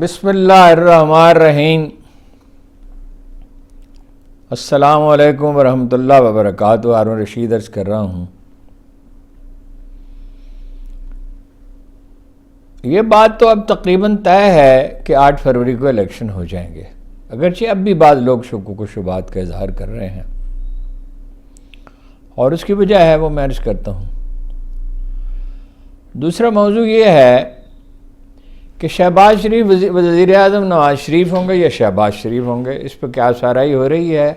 بسم اللہ الرحمن الرحیم۔ السلام علیکم ورحمۃ اللہ وبرکاتہ۔ ہارون رشید عرض کر رہا ہوں۔ یہ بات تو اب تقریباً طے ہے کہ 8 فروری کو الیکشن ہو جائیں گے، اگرچہ اب بھی بعض لوگ شکوک و شبہات کا اظہار کر رہے ہیں، اور اس کی وجہ ہے وہ میں عرض کرتا ہوں۔ دوسرا موضوع یہ ہے کہ شہباز شریف وزیر اعظم نواز شریف ہوں گے یا شہباز شریف ہوں گے، اس پہ کیا سارائی ہو رہی ہے،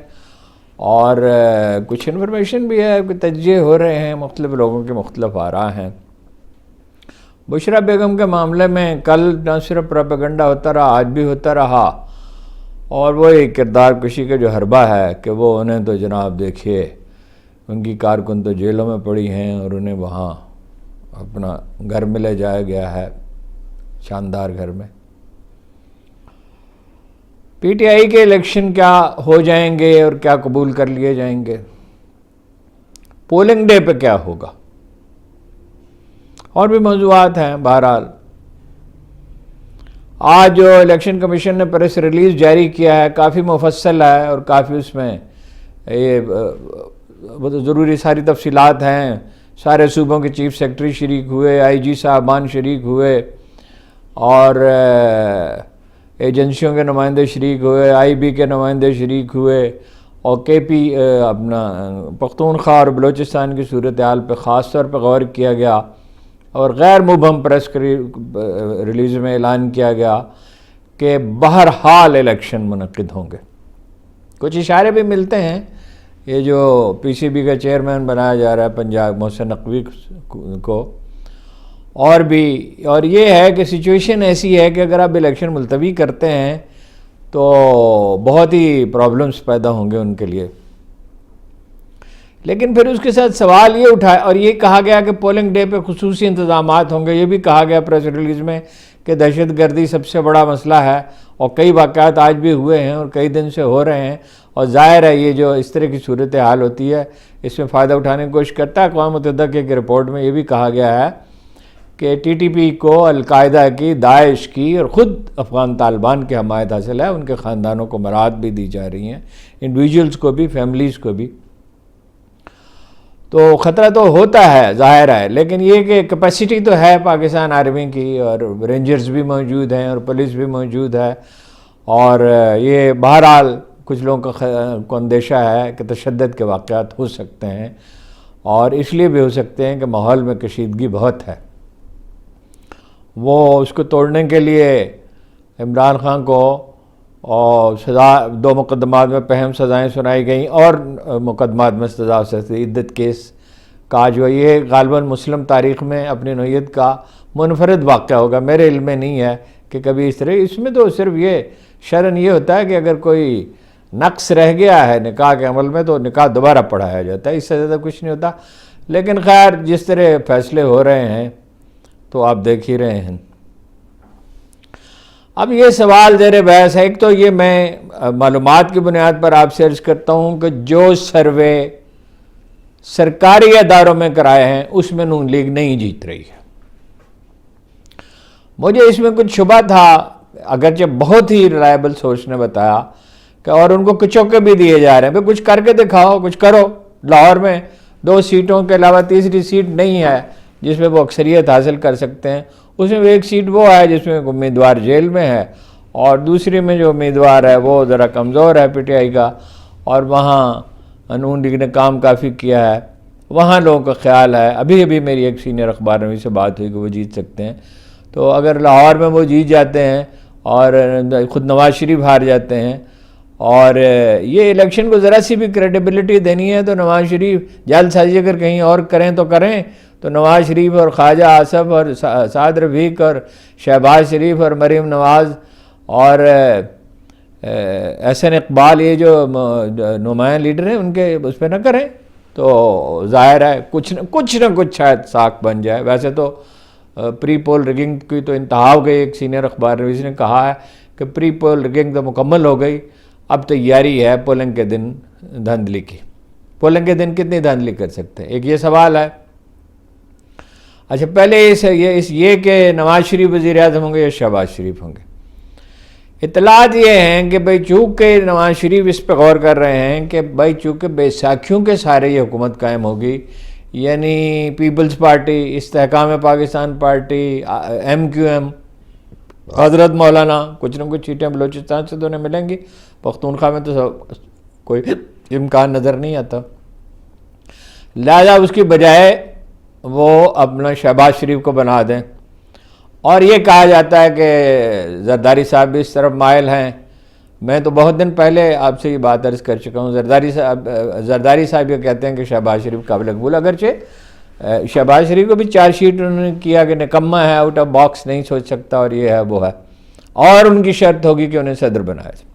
اور کچھ انفارمیشن بھی ہے کہ تجزیے ہو رہے ہیں، مختلف لوگوں کے مختلف آراء ہیں۔ بشریٰ بیگم کے معاملے میں کل نہ صرف پروپیگنڈا ہوتا رہا، آج بھی ہوتا رہا، اور وہ ایک کردار کشی کا جو حربہ ہے کہ وہ انہیں تو جناب دیکھیے ان کی کارکن تو جیلوں میں پڑی ہیں اور انہیں وہاں اپنا گھر میں لے جایا گیا ہے، شاندار گھر میں۔ پی ٹی آئی کے الیکشن کیا ہو جائیں گے اور کیا قبول کر لیے جائیں گے، پولنگ ڈے پہ کیا ہوگا، اور بھی موضوعات ہیں۔ بہرحال آج جو الیکشن کمیشن نے پریس ریلیز جاری کیا ہے کافی مفصل ہے، اور کافی اس میں یہ ضروری ساری تفصیلات ہیں۔ سارے صوبوں کے چیف سیکرٹری شریک ہوئے، آئی جی صاحبان شریک ہوئے، اور ایجنسیوں کے نمائندے شریک ہوئے، آئی بی کے نمائندے شریک ہوئے، اور کے پی اپنا پختونخوا اور بلوچستان کی صورتحال پہ خاص طور پہ غور کیا گیا، اور غیر مبہم پریس ریلیز میں اعلان کیا گیا کہ بہرحال الیکشن منعقد ہوں گے۔ کچھ اشارے بھی ملتے ہیں، یہ جو پی سی بی کا چیئرمین بنایا جا رہا ہے پنجاب محسن نقوی کو، اور یہ ہے کہ سچویشن ایسی ہے کہ اگر آپ الیکشن ملتوی کرتے ہیں تو بہت ہی پرابلمز پیدا ہوں گے ان کے لیے۔ لیکن پھر اس کے ساتھ سوال یہ اٹھا، اور یہ کہا گیا کہ پولنگ ڈے پہ خصوصی انتظامات ہوں گے۔ یہ بھی کہا گیا پریس ریلیز میں کہ دہشت گردی سب سے بڑا مسئلہ ہے، اور کئی واقعات آج بھی ہوئے ہیں اور کئی دن سے ہو رہے ہیں، اور ظاہر ہے یہ جو اس طرح کی صورتحال ہوتی ہے اس میں فائدہ اٹھانے کی کوشش کرتا ہے۔ اقوام متحدہ کی ایک رپورٹ میں یہ بھی کہا گیا ہے کہ ٹی ٹی پی کو القاعدہ کی، داعش کی اور خود افغان طالبان کی حمایت حاصل ہے، ان کے خاندانوں کو مراعات بھی دی جا رہی ہیں، انڈیویجولز کو بھی، فیملیز کو بھی۔ تو خطرہ تو ہوتا ہے ظاہر ہے، لیکن یہ کہ کیپیسٹی تو ہے پاکستان آرمی کی، اور رینجرز بھی موجود ہیں اور پولیس بھی موجود ہے، اور یہ بہرحال کچھ لوگوں کو اندیشہ ہے کہ تشدد کے واقعات ہو سکتے ہیں، اور اس لیے بھی ہو سکتے ہیں کہ ماحول میں کشیدگی بہت ہے۔ وہ اس کو توڑنے کے لیے عمران خان کو اور سزا 2 مقدمات میں پہم سزائیں سنائی گئیں، اور مقدمات میں سزا سے عدت کیس کا جو یہ غالباً مسلم تاریخ میں اپنی نوعیت کا منفرد واقعہ ہوگا۔ میرے علم میں نہیں ہے کہ کبھی اس طرح، اس میں تو صرف یہ شرعاً یہ ہوتا ہے کہ اگر کوئی نقص رہ گیا ہے نکاح کے عمل میں تو نکاح دوبارہ پڑھایا جاتا ہے، اس سے زیادہ کچھ نہیں ہوتا۔ لیکن خیر جس طرح فیصلے ہو رہے ہیں تو آپ دیکھ ہی رہے ہیں۔ اب یہ سوال زیر بحث ہے، ایک تو یہ میں معلومات کی بنیاد پر آپ سے عرض کرتا ہوں کہ جو سروے سرکاری اداروں میں کرائے ہیں اس میں نون لیگ نہیں جیت رہی ہے۔ مجھے اس میں کچھ شبہ تھا، اگرچہ بہت ہی ریلائبل سورس نے بتایا کہ اور ان کو کچوکے بھی دیے جا رہے ہیں، بھئی کچھ کر کے دکھاؤ، کچھ کرو۔ لاہور میں 2 سیٹوں کے علاوہ تیسری سیٹ نہیں ہے جس میں وہ اکثریت حاصل کر سکتے ہیں، اس میں ایک سیٹ وہ ہے جس میں امیدوار جیل میں ہے، اور دوسری میں جو امیدوار ہے وہ ذرا کمزور ہے پی ٹی آئی کا، اور وہاں نون لیگ نے کام کافی کیا ہے۔ وہاں لوگوں کا خیال ہے، ابھی میری ایک سینئر اخبار نویس سے بات ہوئی کہ وہ جیت سکتے ہیں۔ تو اگر لاہور میں وہ جیت جاتے ہیں اور خود نواز شریف ہار جاتے ہیں، اور یہ الیکشن کو ذرا سی بھی کریڈیبلٹی دینی ہے تو نواز شریف جلد سازی اگر کہیں اور کریں تو نواز شریف اور خواجہ آصف اور سعد رفیق اور شہباز شریف اور مریم نواز اور احسن اقبال، یہ جو نمایاں لیڈر ہیں، ان کے اس پہ نہ کریں تو ظاہر ہے کچھ نہ کچھ شاید ساکھ بن جائے۔ ویسے تو پری پول ریگنگ کی تو انتہا ہو گئی، ایک سینئر اخبار نویس نے کہا ہے کہ پری پول ریگنگ تو مکمل ہو گئی، اب تیاری ہے پولنگ کے دن دھاندلی کی۔ پولنگ کے دن کتنی دھاندلی کر سکتے ہیں، ایک یہ سوال ہے۔ اچھا پہلے یہ کہ نواز شریف وزیر اعظم ہوں گے یا شہباز شریف ہوں گے۔ اطلاعات یہ ہیں کہ بھائی چونکہ نواز شریف اس پہ غور کر رہے ہیں کہ بھائی چونکہ بیساکھیوں کے سارے یہ حکومت قائم ہوگی، یعنی پیپلز پارٹی، استحکام پاکستان پارٹی، MQM، حضرت مولانا، کچھ نہ کچھ سیٹیں بلوچستان سے تو انہیں ملیں گی، پختونخوا میں تو کوئی امکان نظر نہیں آتا، لہذا اس کی بجائے وہ اپنا شہباز شریف کو بنا دیں۔ اور یہ کہا جاتا ہے کہ زرداری صاحب بھی اس طرف مائل ہیں۔ میں تو بہت دن پہلے آپ سے یہ بات عرض کر چکا ہوں، زرداری صاحب یہ کہتے ہیں کہ شہباز شریف قابل قبول، اگرچہ شہباز شریف کو بھی چارج شیٹ انہوں نے کیا کہ نکمہ ہے، آؤٹ آف باکس نہیں سوچ سکتا، اور یہ ہے وہ ہے، اور ان کی شرط ہوگی کہ انہیں صدر بنایا جائے۔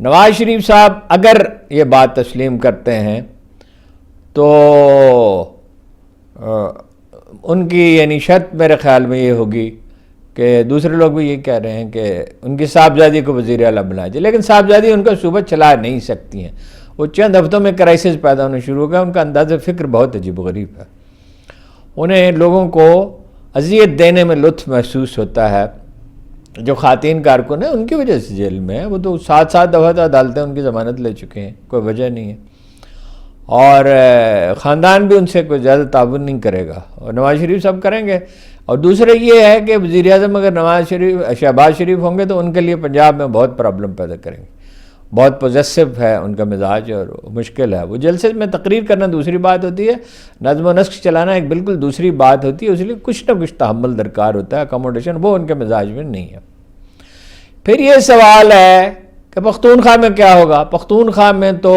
نواز شریف صاحب اگر یہ بات تسلیم کرتے ہیں تو ان کی یعنی شرط میرے خیال میں یہ ہوگی کہ دوسرے لوگ بھی یہ کہہ رہے ہیں کہ ان کی صاحبزادی کو وزیر اعلیٰ بنایا جائے، لیکن صاحبزادی ان کا صوبہ چلا نہیں سکتی ہیں، وہ چند ہفتوں میں کرائسس پیدا ہونا شروع ہو گیا، ان کا انداز فکر بہت عجیب و غریب ہے، انہیں لوگوں کو اذیت دینے میں لطف محسوس ہوتا ہے۔ جو خواتین کارکن ہیں ان کی وجہ سے جیل میں ہیں، وہ تو 7 دفعہ عدالتیں ان کی ضمانت لے چکے ہیں، کوئی وجہ نہیں ہے، اور خاندان بھی ان سے کوئی زیادہ تعاون نہیں کرے گا، اور نواز شریف صاحب کریں گے۔ اور دوسرا یہ ہے کہ وزیر اعظم اگر شہباز شریف ہوں گے تو ان کے لیے پنجاب میں بہت پرابلم پیدا کریں گے، بہت پوزیسو ہے ان کا مزاج اور مشکل ہے، وہ جلسے میں تقریر کرنا دوسری بات ہوتی ہے، نظم و نسق چلانا ایک بالکل دوسری بات ہوتی ہے، اس لیے کچھ نہ کچھ تحمل درکار ہوتا ہے، اکاموڈیشن، وہ ان کے مزاج میں نہیں ہے۔ پھر یہ سوال ہے کہ پختونخوا میں کیا ہوگا؟ پختونخوا میں تو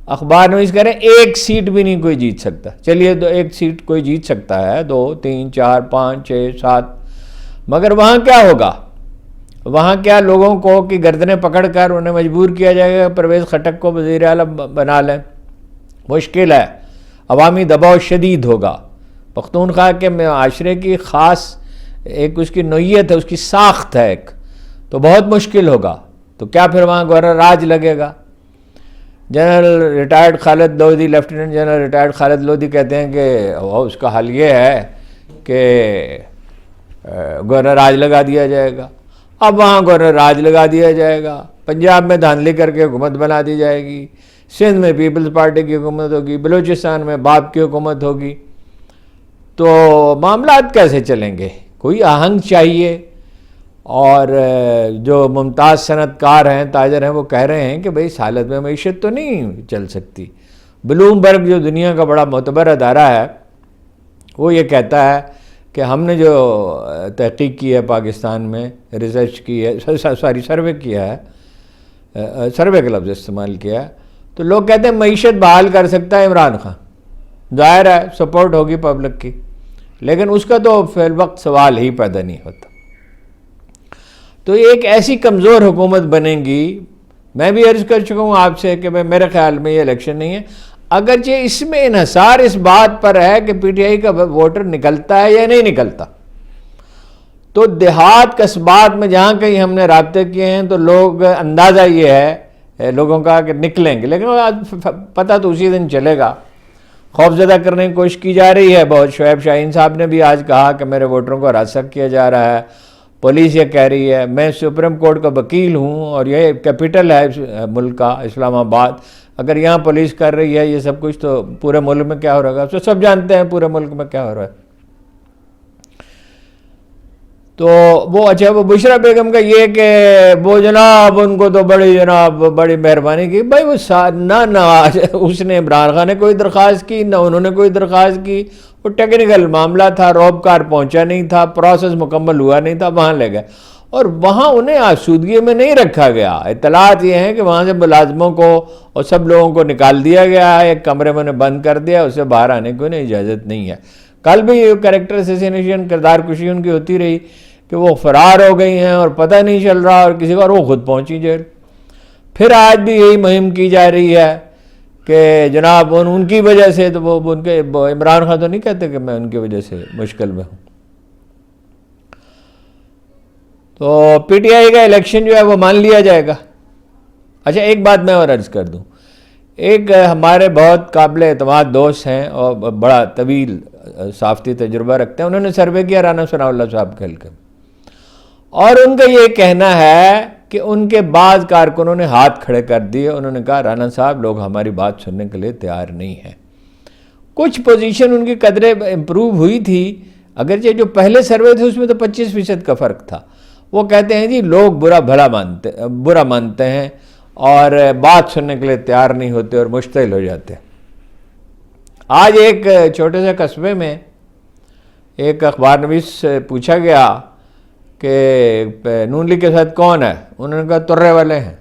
اخبار نویس کہہ رہے ہیں ایک سیٹ بھی نہیں کوئی جیت سکتا، چلیے تو ایک سیٹ کوئی جیت سکتا ہے، 2 3 4 5 6 7، مگر وہاں کیا ہوگا؟ وہاں کیا لوگوں کو کی گردنیں پکڑ کر انہیں مجبور کیا جائے گا پرویز خٹک کو وزیر اعلیٰ بنا لیں؟ مشکل ہے، عوامی دباؤ شدید ہوگا، پختونخوا کے معاشرے کی خاص ایک اس کی نوعیت ہے، اس کی ساخت ہے ایک، تو بہت مشکل ہوگا۔ تو کیا پھر وہاں گورنر راج لگے گا؟ جنرل ریٹائرڈ خالد لودھی، لیفٹیننٹ جنرل ریٹائرڈ خالد لودھی کہتے ہیں کہ اس کا حل یہ ہے کہ گورنر راج لگا دیا جائے گا۔ اب وہاں گورنر راج لگا دیا جائے گا، پنجاب میں دھاندلی کر کے حکومت بنا دی جائے گی، سندھ میں پیپلز پارٹی کی حکومت ہوگی، بلوچستان میں باپ کی حکومت ہوگی، تو معاملات کیسے چلیں گے؟ کوئی آہنگ چاہیے۔ اور جو ممتاز صنعت کار ہیں، تاجر ہیں، وہ کہہ رہے ہیں کہ بھئی اس حالت میں معیشت تو نہیں چل سکتی۔ بلومبرگ جو دنیا کا بڑا معتبر ادارہ ہے، وہ یہ کہتا ہے کہ ہم نے جو تحقیق کی ہے پاکستان میں، ریسرچ کی ہے، سروے کیا ہے، سروے کا لفظ استعمال کیا ہے، تو لوگ کہتے ہیں معیشت بحال کر سکتا ہے عمران خان، ظاہر ہے سپورٹ ہوگی پبلک کی، لیکن اس کا تو فی الوقت سوال ہی پیدا نہیں ہوتا۔ تو ایک ایسی کمزور حکومت بنے گی، میں بھی عرض کر چکا ہوں آپ سے کہ میرے خیال میں یہ الیکشن نہیں ہے، اگرچہ اس میں انحصار اس بات پر ہے کہ پی ٹی آئی کا ووٹر نکلتا ہے یا نہیں نکلتا۔ تو دیہات قصبات میں جہاں کہیں ہم نے رابطے کیے ہیں تو لوگ اندازہ یہ ہے لوگوں کا کہ نکلیں گے، لیکن پتہ تو اسی دن چلے گا۔ خوف زدہ کرنے کی کوشش کی جا رہی ہے بہت، شعیب شاہین صاحب نے بھی آج کہا کہ میرے ووٹروں کو ہراساں کیا جا رہا ہے، پولیس یہ کہہ رہی ہے، میں سپریم کورٹ کا وکیل ہوں اور یہ کیپٹل ہے ملک کا اسلام آباد، اگر یہاں پولیس کر رہی ہے یہ سب کچھ تو پورے ملک میں کیا ہو رہا ہے؟ سب جانتے ہیں پورے ملک میں کیا ہو رہا ہے۔ تو وہ اچھا، وہ بشرا بیگم کا یہ کہ وہ جناب ان کو تو بڑی مہربانی کی، بھائی وہ نہ اس نے عمران خان نے کوئی درخواست کی، نہ انہوں نے کوئی درخواست کی، وہ ٹیکنیکل معاملہ تھا، روب کار پہنچا نہیں تھا، پروسیس مکمل ہوا نہیں تھا، وہاں لے گئے، اور وہاں انہیں آسودگی میں نہیں رکھا گیا۔ اطلاعات یہ ہیں کہ وہاں سے ملازموں کو اور سب لوگوں کو نکال دیا گیا ہے، ایک کمرے میں انہیں بند کر دیا، اسے باہر آنے کی انہیں اجازت نہیں ہے۔ کل بھی کریکٹر اسیسینیشن، کردار کشی ان کی ہوتی رہی کہ وہ فرار ہو گئی ہیں اور پتہ نہیں چل رہا اور کسی کو، اور وہ خود پہنچی جیل۔ پھر آج بھی یہی مہم کی جا رہی ہے کہ جناب ان کی وجہ سے، تو وہ ان کے عمران خان تو نہیں کہتے کہ میں ان کی وجہ سے مشکل میں ہوں۔ تو پی ٹی آئی کا الیکشن جو ہے وہ مان لیا جائے گا۔ اچھا ایک بات میں اور عرض کر دوں، ایک ہمارے بہت قابل اعتماد دوست ہیں اور بڑا طویل صحافتی تجربہ رکھتے ہیں، انہوں نے سروے کیا رانا ثناء اللہ صاحب کے حلقے میں، اور ان کا یہ کہنا ہے کہ ان کے بعض کارکنوں نے ہاتھ کھڑے کر دیے. انہوں نے کہا رانا صاحب لوگ ہماری بات سننے کے لیے تیار نہیں ہیں. کچھ پوزیشن ان کی قدرے امپروو ہوئی تھی، اگرچہ جو پہلے سروے تھے اس میں تو 25% کا فرق تھا. وہ کہتے ہیں جی لوگ برا مانتے ہیں اور بات سننے کے لیے تیار نہیں ہوتے اور مشتعل ہو جاتے. آج ایک چھوٹے سے قصبے میں ایک اخبار نویس سے پوچھا گیا کہ نون لیگ کے ساتھ کون ہے؟ انہوں نے کہا ترے والے ہیں.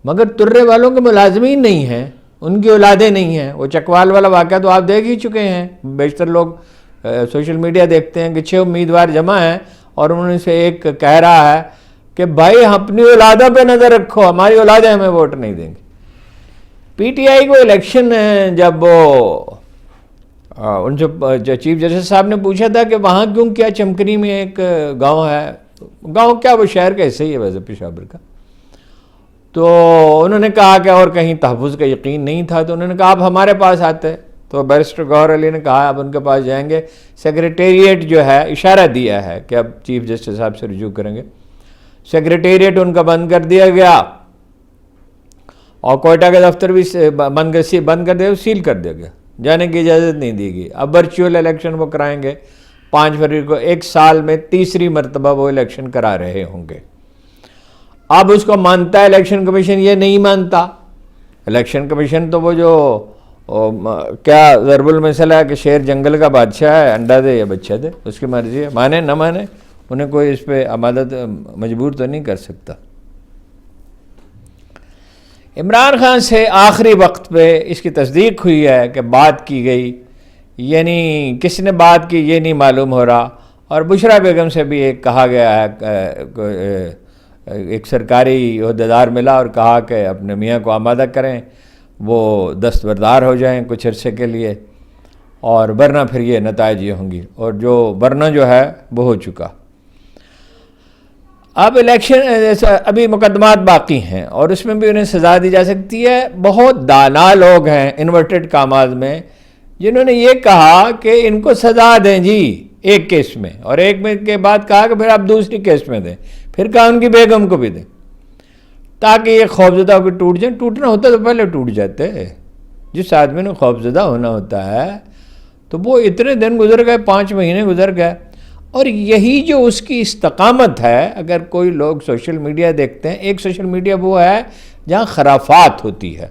مگر ترے والوں کے ملازمین نہیں ہیں، ان کی اولادیں نہیں ہیں. وہ چکوال والا واقعہ تو آپ دیکھ ہی چکے ہیں. بیشتر لوگ سوشل میڈیا دیکھتے ہیں کہ 6 امیدوار جمع ہیں اور انہوں نے سے ایک کہہ رہا ہے کہ بھائی اپنی اولادوں پہ نظر رکھو، ہماری اولادیں ہمیں ووٹ نہیں دیں گی. پی ٹی آئی کو الیکشن جب ان سے چیف جسٹس صاحب نے پوچھا تھا کہ وہاں کیوں کیا چمکنی میں ایک گاؤں ہے، گاؤں کیا وہ شہر کا حصہ ہی ہے ویسے پشاور کا، تو انہوں نے کہا کہ اور کہیں تحفظ کا یقین نہیں تھا. تو انہوں نے کہا آپ ہمارے پاس آتے. تو بیرسٹر گوہر علی نے کہا آپ ان کے پاس جائیں گے. سیکریٹریٹ جو ہے اشارہ دیا ہے کہ اب چیف جسٹس صاحب سے رجوع کریں گے. سیکریٹریٹ ان کا بند کر دیا گیا اور کوئٹہ کا دفتر بھی بند کر دیا، سیل کر دیا گیا، جانے کی اجازت نہیں دی گئی. اب ورچوئل الیکشن وہ کرائیں گے 5 فروری کو. 1 سال میں تیسری مرتبہ وہ الیکشن کرا رہے ہوں گے. اب اس کو مانتا ہے الیکشن کمیشن، یہ نہیں مانتا. الیکشن کمیشن تو وہ جو کیا ضرب المثل ہے کہ شیر جنگل کا بادشاہ ہے، انڈا دے یا بچہ دے، اس کی مرضی ہے، مانے نہ مانے، انہیں کوئی اس پہ عمادت مجبور تو نہیں کر سکتا. عمران خان سے آخری وقت پہ اس کی تصدیق ہوئی ہے کہ بات کی گئی، یعنی کس نے بات کی یہ نہیں معلوم ہو رہا. اور بشرا بیگم سے بھی ایک کہا گیا ہے، ایک سرکاری عہدیدار ملا اور کہا کہ اپنے میاں کو آمادہ کریں، وہ دستبردار ہو جائیں کچھ عرصے کے لیے، اور ورنہ پھر یہ نتائج یہ ہوں گی. اور جو ورنہ جو ہے وہ ہو چکا. اب الیکشن ابھی مقدمات باقی ہیں اور اس میں بھی انہیں سزا دی جا سکتی ہے. بہت دانا لوگ ہیں انورٹڈ کاماز میں جنہوں نے یہ کہا کہ ان کو سزا دیں جی ایک کیس میں، اور ایک میں کے بعد کہا کہ پھر آپ دوسری کیس میں دیں، پھر کہا ان کی بیگم کو بھی دیں، تاکہ یہ خوفزدہ ہو کے ٹوٹ جائیں. ٹوٹنا ہوتا تو پہلے ٹوٹ جاتے. جس آدمی نے خوفزدہ ہونا ہوتا ہے تو وہ اتنے دن گزر گئے، 5 مہینے گزر گئے. اور یہی جو اس کی استقامت ہے. اگر کوئی لوگ سوشل میڈیا دیکھتے ہیں، ایک سوشل میڈیا وہ ہے جہاں خرافات ہوتی ہے،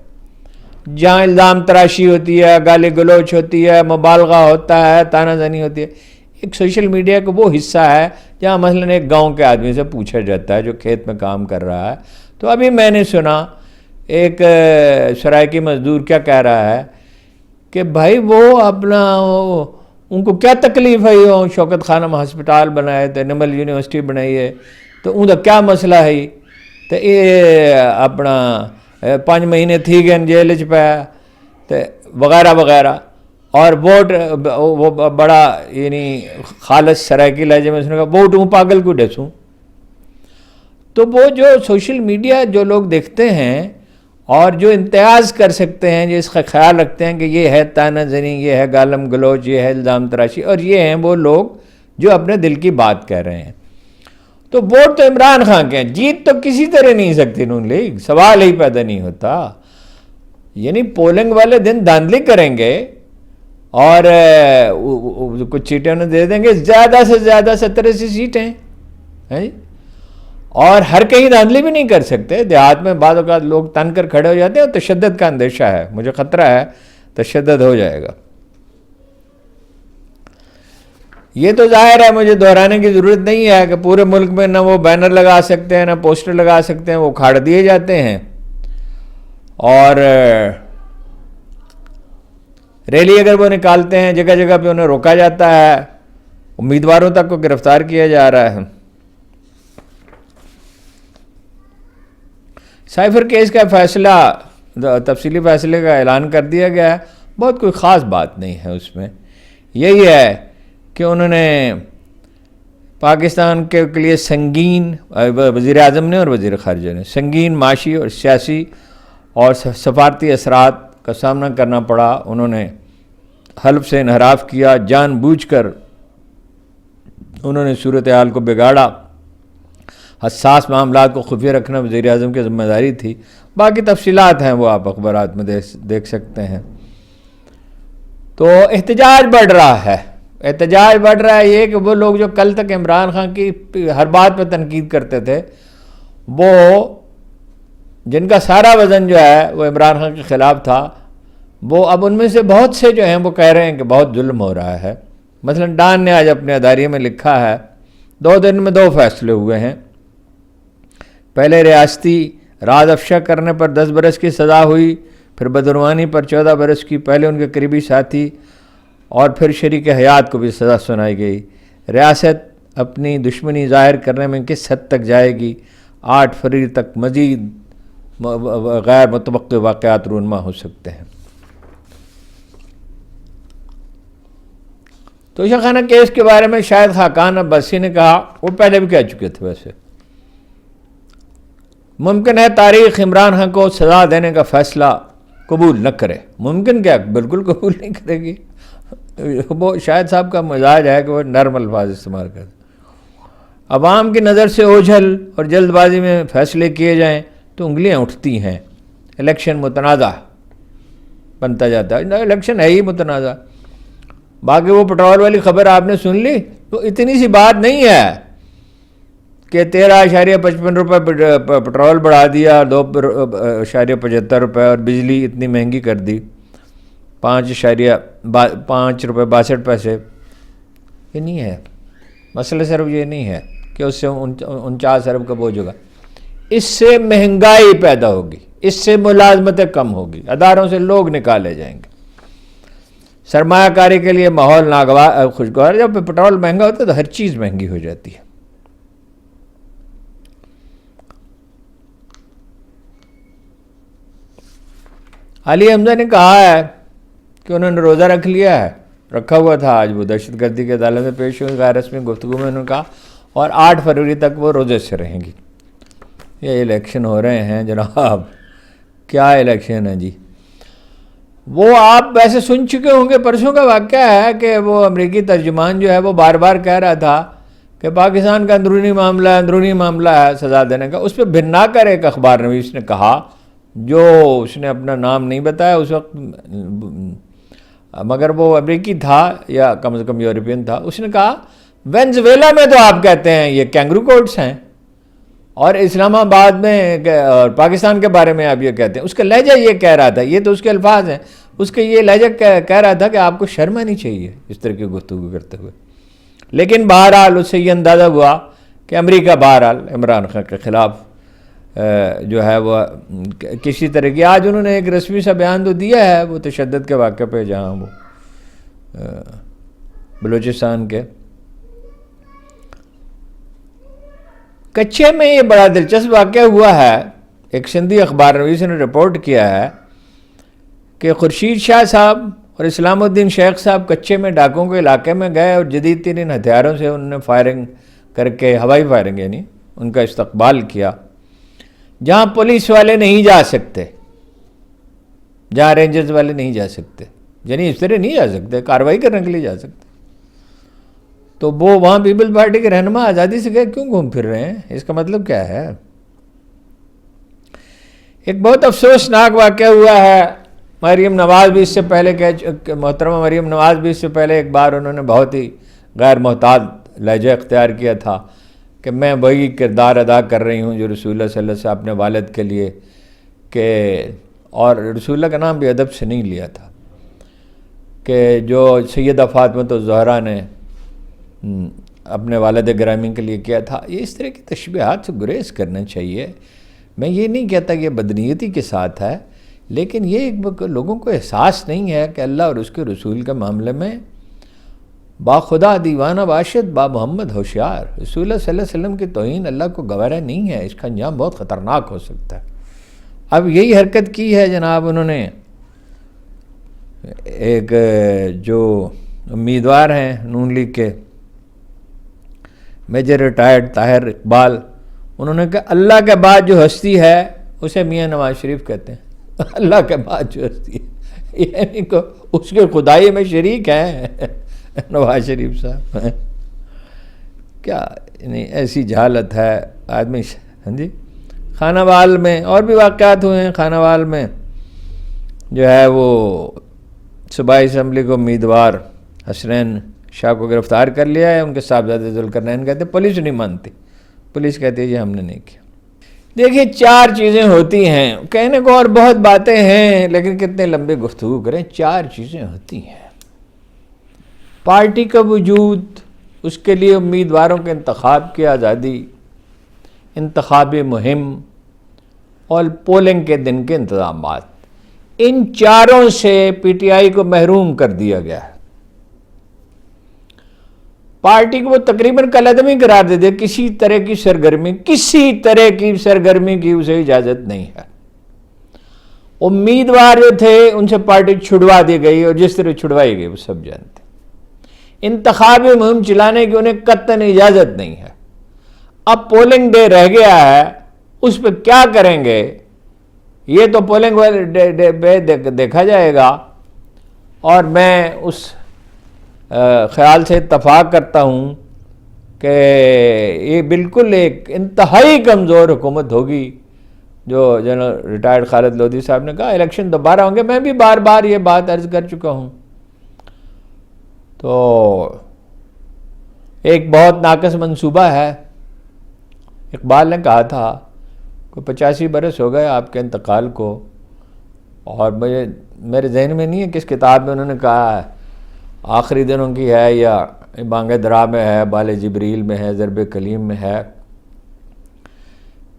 جہاں الزام تراشی ہوتی ہے، گالی گلوچ ہوتی ہے، مبالغہ ہوتا ہے، تانہ زنی ہوتی ہے. ایک سوشل میڈیا کا وہ حصہ ہے جہاں مثلاً ایک گاؤں کے آدمی سے پوچھا جاتا ہے جو کھیت میں کام کر رہا ہے. تو ابھی میں نے سنا ایک سرائیکی مزدور کیا کہہ رہا ہے کہ بھائی وہ اپنا ان کو کیا تکلیف ہے، یہ شوکت خانم ہسپتال بنائے تو نمل یونیورسٹی بنائی ہے تو ان کا کیا مسئلہ ہے، تو یہ اپنا 5 مہینے تھی گئے جیل چ پایا تو وغیرہ وغیرہ. اور ووٹ وہ بڑا یعنی خالص سرائیکی لہجے میں اس نے کہا ووٹ ہوں پاگل کو ڈسوں. تو وہ جو سوشل میڈیا جو لوگ دیکھتے ہیں اور جو امتیاز کر سکتے ہیں، جو اس کا خیال رکھتے ہیں کہ یہ ہے تانہ زنی، یہ ہے گالم گلوچ، یہ ہے الزام تراشی، اور یہ ہیں وہ لوگ جو اپنے دل کی بات کہہ رہے ہیں. تو ووٹ تو عمران خان کے ہیں، جیت تو کسی طرح نہیں سکتی نون لیگ، سوال ہی پیدا نہیں ہوتا. یعنی پولنگ والے دن دھاندلی کریں گے اور کچھ سیٹیں انہیں دے دیں گے، زیادہ سے زیادہ 70-80 سیٹیں ہیں، اور ہر کہیں دھاندلی بھی نہیں کر سکتے. دیہات میں بعض اوقات لوگ تن کر کھڑے ہو جاتے ہیں اور تشدد کا اندیشہ ہے، مجھے خطرہ ہے تشدد ہو جائے گا. یہ تو ظاہر ہے، مجھے دہرانے کی ضرورت نہیں ہے کہ پورے ملک میں نہ وہ بینر لگا سکتے ہیں نہ پوسٹر لگا سکتے ہیں، وہ کھاڑ دیے جاتے ہیں. اور ریلی اگر وہ نکالتے ہیں جگہ جگہ پہ انہیں روکا جاتا ہے، امیدواروں تک کو گرفتار کیا جا رہا ہے. سائفر کیس کا فیصلہ، تفصیلی فیصلے کا اعلان کر دیا گیا ہے. بہت کوئی خاص بات نہیں ہے اس میں. یہی ہے کہ انہوں نے پاکستان کے لیے سنگین، وزیر اعظم نے اور وزیر خارجہ نے سنگین معاشی اور سیاسی اور سفارتی اثرات کا سامنا کرنا پڑا. انہوں نے حلف سے انحراف کیا، جان بوجھ کر انہوں نے صورتحال کو بگاڑا. حساس معاملات کو خفیہ رکھنا وزیر اعظم کی ذمہ داری تھی. باقی تفصیلات ہیں وہ آپ اخبارات میں دیکھ سکتے ہیں. تو احتجاج بڑھ رہا ہے. احتجاج بڑھ رہا ہے یہ کہ وہ لوگ جو کل تک عمران خان کی ہر بات پہ تنقید کرتے تھے، وہ جن کا سارا وزن جو ہے وہ عمران خان کے خلاف تھا، وہ اب ان میں سے بہت سے جو ہیں وہ کہہ رہے ہیں کہ بہت ظلم ہو رہا ہے. مثلا ڈان نے آج اپنے اداریے میں لکھا ہے 2 دن میں 2 فیصلے ہوئے ہیں. پہلے ریاستی راز افشا کرنے پر 10 برس کی سزا ہوئی، پھر بدعنوانی پر 14 برس کی. پہلے ان کے قریبی ساتھی اور پھر شریک حیات کو بھی سزا سنائی گئی. ریاست اپنی دشمنی ظاہر کرنے میں کس حد تک جائے گی؟ 8 فروری تک مزید غیر متوقع واقعات رونما ہو سکتے ہیں. توشہ خانہ کیس کے بارے میں شاہد خاقان عباسی نے کہا، وہ پہلے بھی کہہ چکے تھے، ویسے ممکن ہے تاریخ عمران خان کو سزا دینے کا فیصلہ قبول نہ کرے. ممکن کیا، بالکل قبول نہیں کرے گی. وہ شاہد صاحب کا مزاج ہے کہ وہ نرم الفاظ استعمال کرتے. عوام کی نظر سے اوجھل اور جلد بازی میں فیصلے کیے جائیں تو انگلیاں اٹھتی ہیں. الیکشن متنازع بنتا جاتا ہے. الیکشن ہے ہی متنازع. باقی وہ پٹرول والی خبر آپ نے سن لی، تو اتنی سی بات نہیں ہے کہ 13.55 روپے پٹرول بڑھا دیا، 2.75 روپے، اور بجلی اتنی مہنگی کر دی 5.5 روپے 62 پیسے. یہ نہیں ہے مسئلہ. صرف یہ نہیں ہے کہ اس سے 49 ارب کا بوجھ ہوگا. اس سے مہنگائی پیدا ہوگی، اس سے ملازمتیں کم ہوگی، اداروں سے لوگ نکالے جائیں گے، سرمایہ کاری کے لیے ماحول خوشگوار. جب پٹرول مہنگا ہوتا ہے تو ہر چیز مہنگی ہو جاتی ہے. علی حمزہ نے کہا ہے کہ انہوں نے روزہ رکھا ہوا تھا. آج وہ دہشت گردی کی عدالت میں پیش ہوئی. غیر رسمی گفتگو میں انہوں نے کہا، اور 8 فروری تک وہ روزے سے رہیں گی. یہ الیکشن ہو رہے ہیں جناب، کیا الیکشن ہے جی. وہ آپ ویسے سن چکے ہوں گے، پرسوں کا واقعہ ہے کہ وہ امریکی ترجمان جو ہے وہ بار بار کہہ رہا تھا کہ پاکستان کا اندرونی معاملہ ہے سزا دینے کا. اس پہ بھنا کر ایک اخبار نویس نے کہا، جو اس نے اپنا نام نہیں بتایا اس وقت، مگر وہ امریکی تھا یا کم از کم یورپین تھا. اس نے کہا وینزویلا میں تو آپ کہتے ہیں یہ کینگرو کوٹس ہیں، اور اسلام آباد میں اور پاکستان کے بارے میں آپ یہ کہتے ہیں. اس کا لہجہ یہ کہہ رہا تھا، یہ تو اس کے الفاظ ہیں، اس کے یہ لہجہ کہہ رہا تھا کہ آپ کو شرم آنی چاہیے اس طرح کی گفتگو کرتے ہوئے. لیکن بہرحال اس سے یہ اندازہ ہوا کہ امریکہ بہرحال عمران خان کے خلاف جو ہے وہ کسی طرح کی، آج انہوں نے ایک رسمی سا بیان تو دیا ہے وہ تشدد کے واقعے پہ، جہاں وہ بلوچستان کے کچے میں یہ بڑا دلچسپ واقعہ ہوا ہے. ایک سندھی اخبار نویس نے رپورٹ کیا ہے کہ خورشید شاہ صاحب اور اسلام الدین شیخ صاحب کچے میں ڈاکوں کے علاقے میں گئے اور جدید ترین ہتھیاروں سے انہوں نے فائرنگ کر کے، ہوائی فائرنگ یعنی، ان کا استقبال کیا. جہاں پولیس والے نہیں جا سکتے، جہاں رینجرز والے نہیں جا سکتے، یعنی اس طرح نہیں جا سکتے، کارروائی کرنے کے لیے جا سکتے. تو وہ وہاں پیپل پارٹی کے رہنما آزادی سے گئے کیوں گھوم پھر رہے ہیں؟ اس کا مطلب کیا ہے؟ ایک بہت افسوسناک واقعہ ہوا ہے. مریم نواز بھی اس سے پہلے محترمہ مریم نواز بھی اس سے پہلے ایک بار انہوں نے بہت ہی غیر محتاط لہجہ اختیار کیا تھا کہ میں وہی کردار ادا کر رہی ہوں جو رسول اللہ صلی اللہ علیہ وسلم اپنے والد کے لیے، کہ اور رسول اللہ کا نام بھی ادب سے نہیں لیا تھا، کہ جو سیدہ فاطمہ الزہرا نے اپنے والد گرامی کے لیے کیا تھا. یہ اس طرح کی تشبیہات سے گریز کرنا چاہیے. میں یہ نہیں کہتا کہ یہ بدنیتی کے ساتھ ہے، لیکن یہ لوگوں کو احساس نہیں ہے کہ اللہ اور اس کے رسول کے معاملے میں با خدا دیوانہ باشد با محمد ہوشیار. رسول اللہ صلی اللہ علیہ وسلم کی توہین اللہ کو گوارا نہیں ہے، اس کا انجام بہت خطرناک ہو سکتا ہے. اب یہی حرکت کی ہے جناب انہوں نے. ایک جو امیدوار ہیں نون لیگ کے میجر ریٹائرڈ طاہر اقبال، انہوں نے کہا اللہ کے بعد جو ہستی ہے اسے میاں نواز شریف کہتے ہیں. اللہ کے بعد جو ہستی ہے یعنی کہ اس کے خدائی میں شریک ہیں نواز شریف صاحب. کیا یعنی ایسی جہالت ہے آدمی. ہاں جی, خانہ بال میں اور بھی واقعات ہوئے ہیں. خانہ بال میں جو ہے وہ صوبائی اسمبلی کو امیدوار حسنین شاہ کو گرفتار کر لیا ہے. ان کے صاحبزادے ذوالقرنین کہتے ہیں پولیس نہیں مانتی, پولیس کہتی ہے یہ ہم نے نہیں کیا. دیکھیے 4 چیزیں ہوتی ہیں, کہنے کو اور بہت باتیں ہیں لیکن کتنے لمبے گفتگو کریں. 4 چیزیں ہوتی ہیں. پارٹی کا وجود, اس کے لیے امیدواروں کے انتخاب کی آزادی, انتخابی مہم اور پولنگ کے دن کے انتظامات. ان 4 سے پی ٹی آئی کو محروم کر دیا گیا ہے. پارٹی کو وہ تقریباً کالعدمی قرار دے دے. کسی طرح کی سرگرمی کی اسے اجازت نہیں ہے. امیدوار جو تھے ان سے پارٹی چھڑوا دی گئی, اور جس طرح چھڑوائی گئی وہ سب جانتے. انتخابی مہم چلانے کی انہیں قطعاً اجازت نہیں ہے. اب پولنگ ڈے رہ گیا ہے, اس پہ کیا کریں گے یہ تو پولنگ ڈے دیکھا جائے گا. اور میں اس خیال سے اتفاق کرتا ہوں کہ یہ بالکل ایک انتہائی کمزور حکومت ہوگی. جو جنرل ریٹائرڈ خالد لودھی صاحب نے کہا الیکشن دوبارہ ہوں گے, میں بھی بار بار یہ بات عرض کر چکا ہوں. تو ایک بہت ناقص منصوبہ ہے. اقبال نے کہا تھا کہ 85 برس ہو گئے آپ کے انتقال کو, اور میرے ذہن میں نہیں ہے کس کتاب میں انہوں نے کہا ہے, آخری دنوں کی ہے یا بانگ درا میں ہے, بال جبریل میں ہے, ضرب کلیم میں ہے,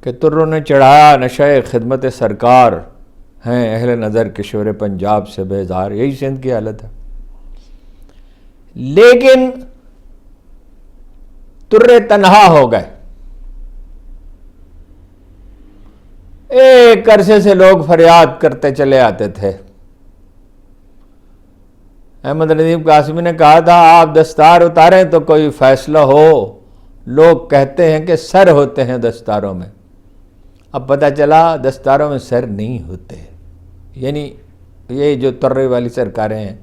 کہ تروں نے چڑھایا نشہ خدمت سرکار, ہیں اہل نظر کشور پنجاب سے بیزار. یہی سندھ کی حالت ہے. لیکن ترے تنہا ہو گئے. ایک عرصے سے لوگ فریاد کرتے چلے آتے تھے. احمد ندیم قاسمی نے کہا تھا آپ دستار اتاریں تو کوئی فیصلہ ہو, لوگ کہتے ہیں کہ سر ہوتے ہیں دستاروں میں. اب پتہ چلا دستاروں میں سر نہیں ہوتے. یعنی یہ جو ترے والی سرکاریں ہیں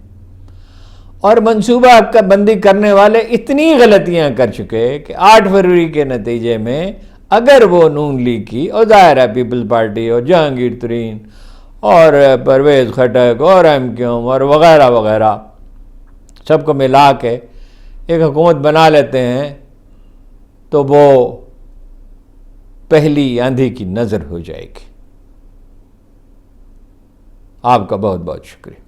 اور منصوبہ بندی کرنے والے اتنی غلطیاں کر چکے کہ 8 فروری کے نتیجے میں اگر وہ نون لیگ کی اور ظاہر ہے پیپلز پارٹی اور جہانگیر ترین اور پرویز خٹک اور ایم کیو ایم اور وغیرہ وغیرہ سب کو ملا کے ایک حکومت بنا لیتے ہیں, تو وہ پہلی آندھی کی نظر ہو جائے گی. آپ کا بہت بہت شکریہ.